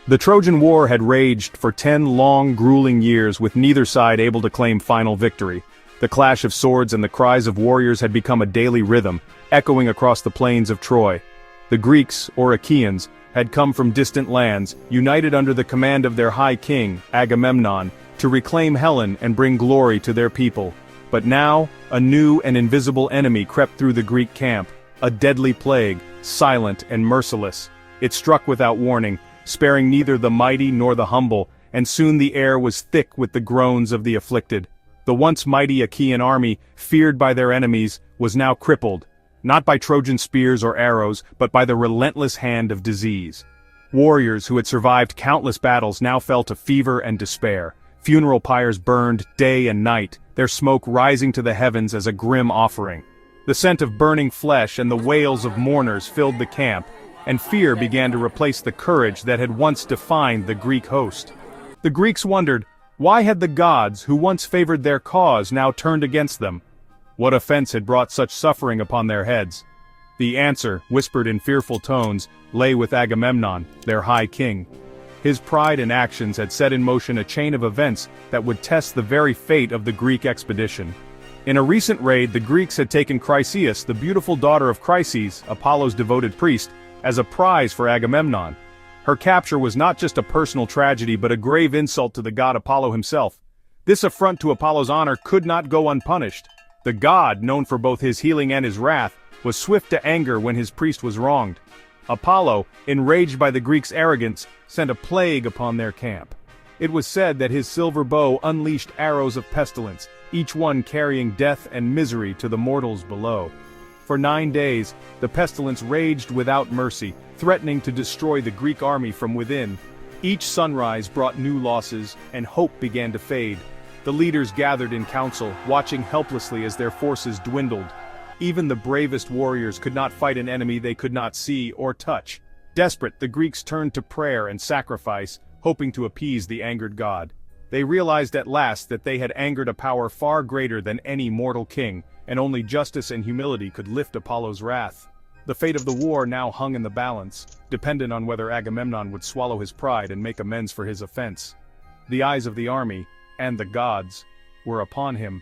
The Trojan War had raged for 10 long, grueling years with neither side able to claim final victory. The clash of swords and the cries of warriors had become a daily rhythm, echoing across the plains of Troy. The Greeks, or Achaeans, had come from distant lands, united under the command of their high king, Agamemnon, to reclaim Helen and bring glory to their people. But now, a new and invisible enemy crept through the Greek camp, a deadly plague, silent and merciless. It struck without warning, sparing neither the mighty nor the humble, and soon the air was thick with the groans of the afflicted. The once mighty Achaean army, feared by their enemies, was now crippled, not by Trojan spears or arrows, but by the relentless hand of disease. Warriors who had survived countless battles now fell to fever and despair. Funeral pyres burned day and night, their smoke rising to the heavens as a grim offering. The scent of burning flesh and the wails of mourners filled the camp, and fear began to replace the courage that had once defined the Greek host. The Greeks wondered, why had the gods who once favored their cause now turned against them? What offense had brought such suffering upon their heads? The answer, whispered in fearful tones, lay with Agamemnon, their high king. His pride and actions had set in motion a chain of events that would test the very fate of the Greek expedition. In a recent raid, the Greeks had taken Chryseis, the beautiful daughter of Chryses, Apollo's devoted priest, as a prize for Agamemnon. Her capture was not just a personal tragedy but a grave insult to the god Apollo himself. This affront to Apollo's honor could not go unpunished. The god, known for both his healing and his wrath, was swift to anger when his priest was wronged. Apollo, enraged by the Greeks' arrogance, sent a plague upon their camp. It was said that his silver bow unleashed arrows of pestilence, each one carrying death and misery to the mortals below. For 9 days, the pestilence raged without mercy, threatening to destroy the Greek army from within. Each sunrise brought new losses, and hope began to fade. The leaders gathered in council, watching helplessly as their forces dwindled. Even the bravest warriors could not fight an enemy they could not see or touch. Desperate, the Greeks turned to prayer and sacrifice, hoping to appease the angered god. They realized at last that they had angered a power far greater than any mortal king, and only justice and humility could lift Apollo's wrath. The fate of the war now hung in the balance, dependent on whether Agamemnon would swallow his pride and make amends for his offense. The eyes of the army, and the gods, were upon him.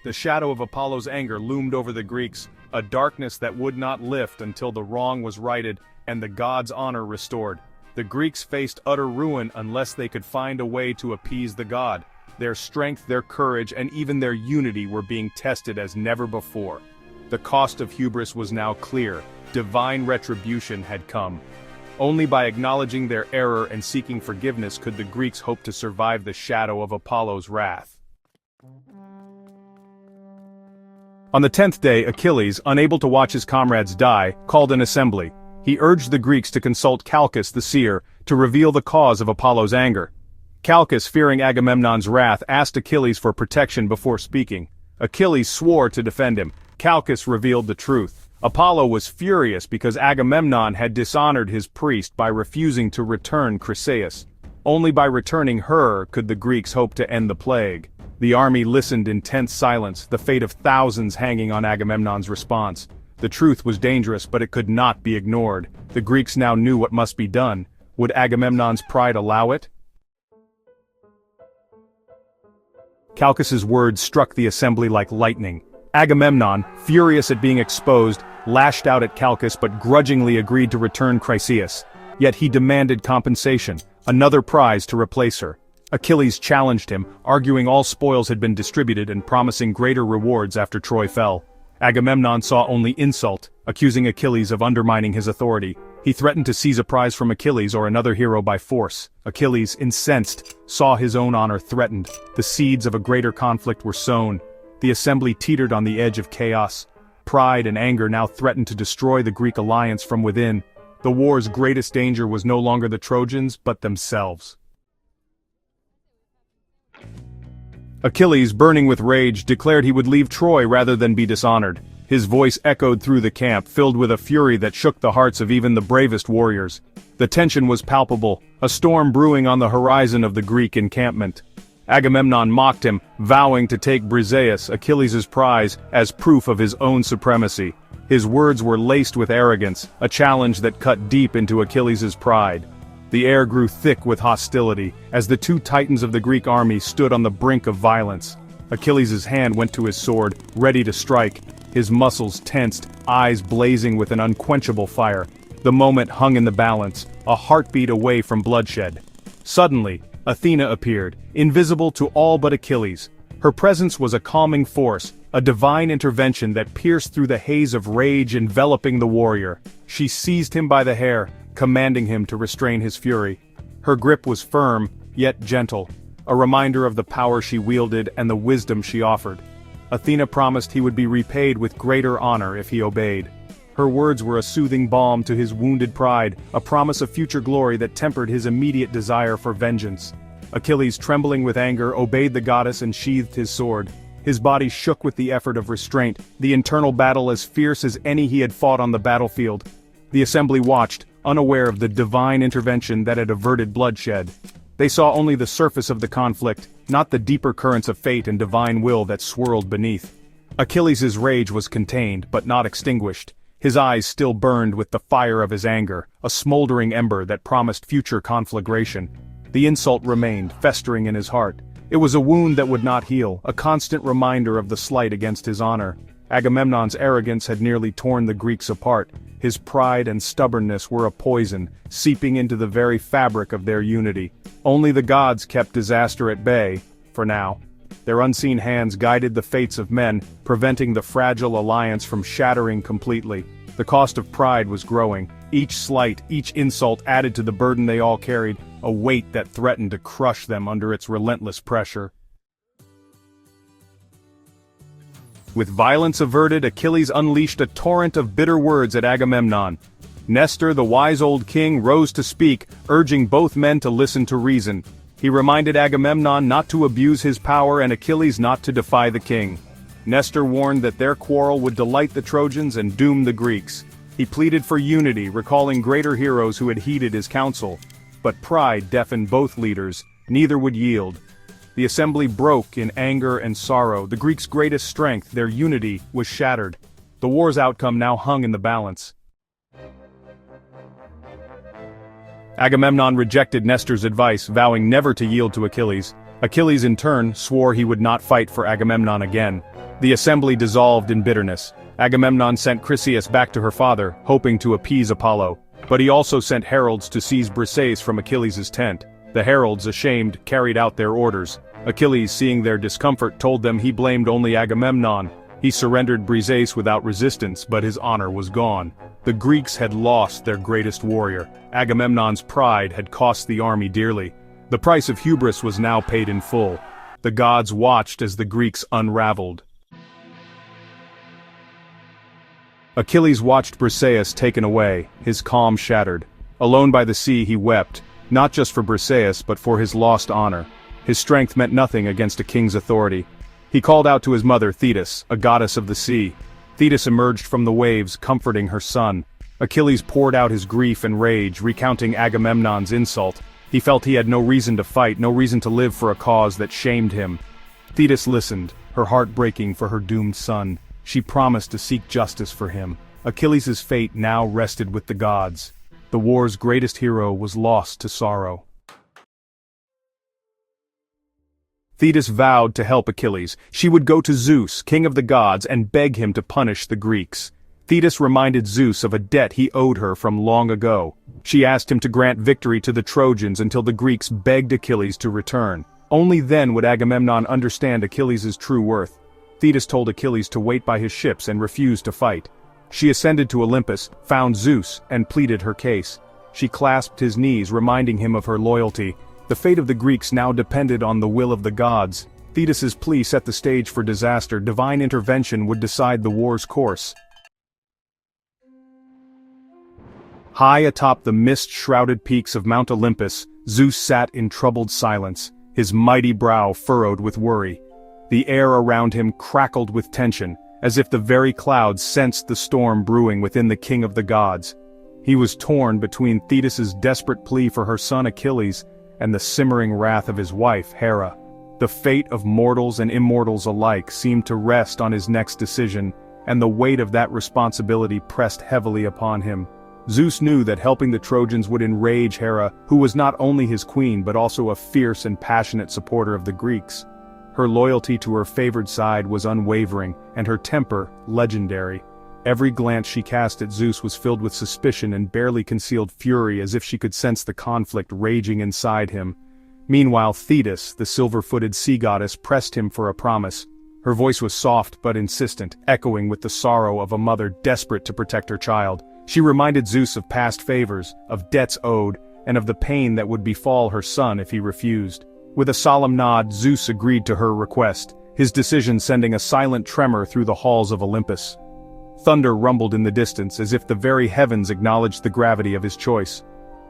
The shadow of Apollo's anger loomed over the Greeks, a darkness that would not lift until the wrong was righted and the god's honor restored. The Greeks faced utter ruin unless they could find a way to appease the god. Their strength, their courage, and even their unity were being tested as never before. The cost of hubris was now clear. Divine retribution had come. Only by acknowledging their error and seeking forgiveness could the Greeks hope to survive the shadow of Apollo's wrath. On the 10th day, Achilles, unable to watch his comrades die, called an assembly. He urged the Greeks to consult Calchas the seer, to reveal the cause of Apollo's anger. Calchas, fearing Agamemnon's wrath, asked Achilles for protection before speaking. Achilles swore to defend him. Calchas revealed the truth. Apollo was furious because Agamemnon had dishonored his priest by refusing to return Chryseis. Only by returning her could the Greeks hope to end the plague. The army listened in tense silence, the fate of thousands hanging on Agamemnon's response. The truth was dangerous, but it could not be ignored. The Greeks now knew what must be done. Would Agamemnon's pride allow it? Calchas's words struck the assembly like lightning. Agamemnon, furious at being exposed, lashed out at Calchas but grudgingly agreed to return Chryseis. Yet he demanded compensation, another prize to replace her. Achilles challenged him, arguing all spoils had been distributed and promising greater rewards after Troy fell. Agamemnon saw only insult, accusing Achilles of undermining his authority. He threatened to seize a prize from Achilles or another hero by force. Achilles, incensed, saw his own honor threatened. The seeds of a greater conflict were sown. The assembly teetered on the edge of chaos. Pride and anger now threatened to destroy the Greek alliance from within. The war's greatest danger was no longer the Trojans, but themselves. Achilles, burning with rage, declared he would leave Troy rather than be dishonored. His voice echoed through the camp, filled with a fury that shook the hearts of even the bravest warriors. The tension was palpable, a storm brewing on the horizon of the Greek encampment. Agamemnon mocked him, vowing to take Briseis, Achilles' prize, as proof of his own supremacy. His words were laced with arrogance, a challenge that cut deep into Achilles' pride. The air grew thick with hostility, as the two titans of the Greek army stood on the brink of violence. Achilles' hand went to his sword, ready to strike, his muscles tensed, eyes blazing with an unquenchable fire. The moment hung in the balance, a heartbeat away from bloodshed. Suddenly, Athena appeared, invisible to all but Achilles. Her presence was a calming force, a divine intervention that pierced through the haze of rage enveloping the warrior. She seized him by the hair, commanding him to restrain his fury. Her grip was firm, yet gentle, a reminder of the power she wielded and the wisdom she offered. Athena promised he would be repaid with greater honor if he obeyed. Her words were a soothing balm to his wounded pride, a promise of future glory that tempered his immediate desire for vengeance. Achilles, trembling with anger, obeyed the goddess and sheathed his sword. His body shook with the effort of restraint, the internal battle as fierce as any he had fought on the battlefield. The assembly watched, unaware of the divine intervention that had averted bloodshed. They saw only the surface of the conflict, not the deeper currents of fate and divine will that swirled beneath. Achilles' rage was contained, but not extinguished. His eyes still burned with the fire of his anger, a smoldering ember that promised future conflagration. The insult remained, festering in his heart. It was a wound that would not heal, a constant reminder of the slight against his honor. Agamemnon's arrogance had nearly torn the Greeks apart. His pride and stubbornness were a poison, seeping into the very fabric of their unity. Only the gods kept disaster at bay, for now. Their unseen hands guided the fates of men, preventing the fragile alliance from shattering completely. The cost of pride was growing. Each slight, each insult added to the burden they all carried, a weight that threatened to crush them under its relentless pressure. With violence averted, Achilles unleashed a torrent of bitter words at Agamemnon. Nestor, the wise old king, rose to speak, urging both men to listen to reason. He reminded Agamemnon not to abuse his power and Achilles not to defy the king. Nestor warned that their quarrel would delight the Trojans and doom the Greeks. He pleaded for unity, recalling greater heroes who had heeded his counsel. But pride deafened both leaders, neither would yield. The assembly broke in anger and sorrow. The Greeks' greatest strength, their unity, was shattered. The war's outcome now hung in the balance. Agamemnon rejected Nestor's advice, vowing never to yield to Achilles. Achilles in turn swore he would not fight for Agamemnon again. The assembly dissolved in bitterness. Agamemnon sent Chryseis back to her father, hoping to appease Apollo. But he also sent heralds to seize Briseis from Achilles' tent. The heralds, ashamed, carried out their orders. Achilles, seeing their discomfort, told them he blamed only Agamemnon. He surrendered Briseis without resistance, but his honor was gone. The Greeks had lost their greatest warrior. Agamemnon's pride had cost the army dearly. The price of hubris was now paid in full. The gods watched as the Greeks unraveled. Achilles watched Briseis taken away, his calm shattered. Alone by the sea he wept, not just for Briseis but for his lost honor. His strength meant nothing against a king's authority. He called out to his mother Thetis, a goddess of the sea. Thetis emerged from the waves, comforting her son. Achilles poured out his grief and rage, recounting Agamemnon's insult. He felt he had no reason to fight, no reason to live for a cause that shamed him. Thetis listened, her heart breaking for her doomed son. She promised to seek justice for him. Achilles' fate now rested with the gods. The war's greatest hero was lost to sorrow. Thetis vowed to help Achilles. She would go to Zeus, king of the gods, and beg him to punish the Greeks. Thetis reminded Zeus of a debt he owed her from long ago. She asked him to grant victory to the Trojans until the Greeks begged Achilles to return. Only then would Agamemnon understand Achilles' true worth. Thetis told Achilles to wait by his ships and refuse to fight. She ascended to Olympus, found Zeus, and pleaded her case. She clasped his knees, reminding him of her loyalty. The fate of the Greeks now depended on the will of the gods. Thetis' plea set the stage for disaster. Divine intervention would decide the war's course. High atop the mist-shrouded peaks of Mount Olympus, Zeus sat in troubled silence, his mighty brow furrowed with worry. The air around him crackled with tension, as if the very clouds sensed the storm brewing within the king of the gods. He was torn between Thetis' desperate plea for her son Achilles and the simmering wrath of his wife, Hera. The fate of mortals and immortals alike seemed to rest on his next decision, and the weight of that responsibility pressed heavily upon him. Zeus knew that helping the Trojans would enrage Hera, who was not only his queen but also a fierce and passionate supporter of the Greeks. Her loyalty to her favored side was unwavering, and her temper legendary. Every glance she cast at Zeus was filled with suspicion and barely concealed fury, as if she could sense the conflict raging inside him. Meanwhile, Thetis, the silver-footed sea goddess, pressed him for a promise. Her voice was soft but insistent, echoing with the sorrow of a mother desperate to protect her child. She reminded Zeus of past favors, of debts owed, and of the pain that would befall her son if he refused. With a solemn nod, Zeus agreed to her request, his decision sending a silent tremor through the halls of Olympus. Thunder rumbled in the distance as if the very heavens acknowledged the gravity of his choice.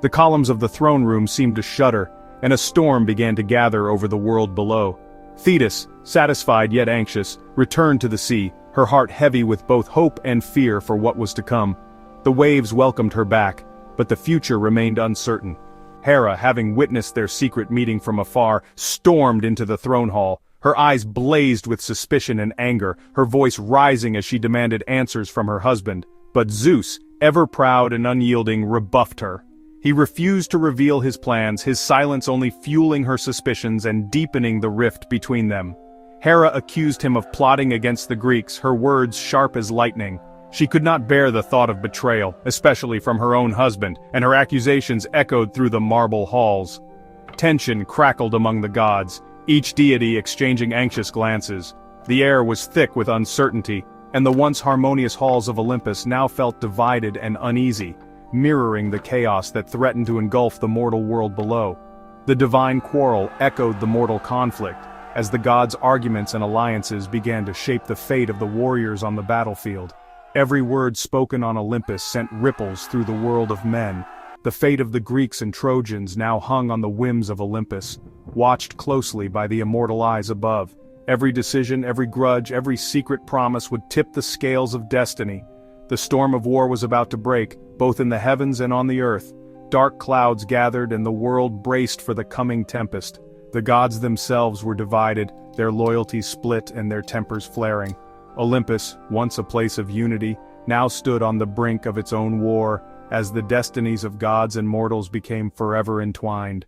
The columns of the throne room seemed to shudder, and a storm began to gather over the world below. Thetis, satisfied yet anxious, returned to the sea, her heart heavy with both hope and fear for what was to come. The waves welcomed her back, but the future remained uncertain. Hera, having witnessed their secret meeting from afar, stormed into the throne hall. Her eyes blazed with suspicion and anger, her voice rising as she demanded answers from her husband. But Zeus, ever proud and unyielding, rebuffed her. He refused to reveal his plans, his silence only fueling her suspicions and deepening the rift between them. Hera accused him of plotting against the Greeks, her words sharp as lightning. She could not bear the thought of betrayal, especially from her own husband, and her accusations echoed through the marble halls. Tension crackled among the gods, each deity exchanging anxious glances. The air was thick with uncertainty, and the once harmonious halls of Olympus now felt divided and uneasy, mirroring the chaos that threatened to engulf the mortal world below. The divine quarrel echoed the mortal conflict, as the gods' arguments and alliances began to shape the fate of the warriors on the battlefield. Every word spoken on Olympus sent ripples through the world of men. The fate of the Greeks and Trojans now hung on the whims of Olympus, watched closely by the immortal eyes above. Every decision, every grudge, every secret promise would tip the scales of destiny. The storm of war was about to break, both in the heavens and on the earth. Dark clouds gathered and the world braced for the coming tempest. The gods themselves were divided, their loyalties split and their tempers flaring. Olympus, once a place of unity, now stood on the brink of its own war, as the destinies of gods and mortals became forever entwined.